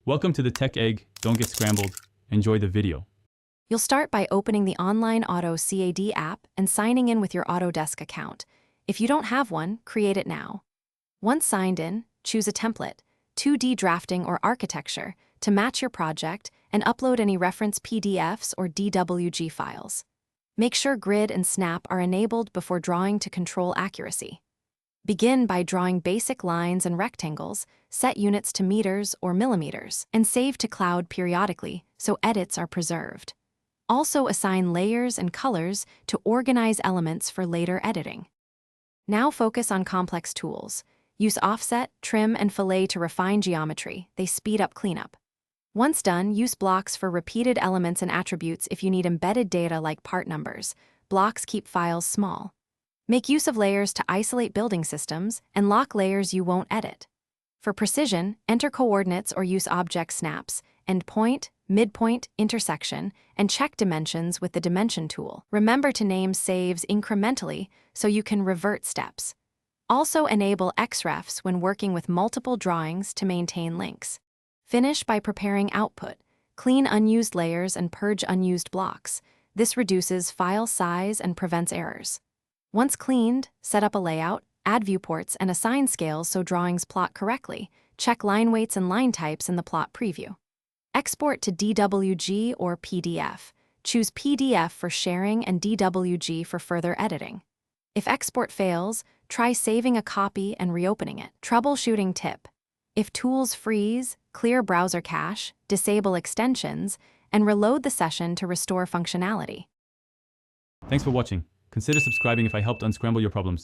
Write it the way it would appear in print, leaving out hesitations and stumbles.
Welcome to the Tech Egg. Don't get scrambled. Enjoy the video. You'll start by opening the Online AutoCAD app and signing in with your Autodesk account. If you don't have one, create it now. Once signed in, choose a template, 2D drafting or architecture, to match your project and upload any reference PDFs or DWG files. Make sure grid and snap are enabled before drawing to control accuracy. Begin by drawing basic lines and rectangles, set units to meters or millimeters, and save to cloud periodically so edits are preserved. Also assign layers and colors to organize elements for later editing. Now focus on complex tools. Use offset, trim, and fillet to refine geometry. They speed up cleanup. Once done, use blocks for repeated elements and attributes if you need embedded data like part numbers. Blocks keep files small. Make use of layers to isolate building systems and lock layers you won't edit. For precision, enter coordinates or use object snaps, endpoint, midpoint, intersection, and check dimensions with the dimension tool. Remember to name saves incrementally so you can revert steps. Also enable XREFs when working with multiple drawings to maintain links. Finish by preparing output. Clean unused layers and purge unused blocks. This reduces file size and prevents errors. Once cleaned, set up a layout, add viewports, and assign scales so drawings plot correctly. Check line weights and line types in the plot preview. Export to DWG or PDF. Choose PDF for sharing and DWG for further editing. If export fails, try saving a copy and reopening it. Troubleshooting tip. If tools freeze, clear browser cache, disable extensions, and reload the session to restore functionality. Thanks for watching. Consider subscribing if I helped unscramble your problems.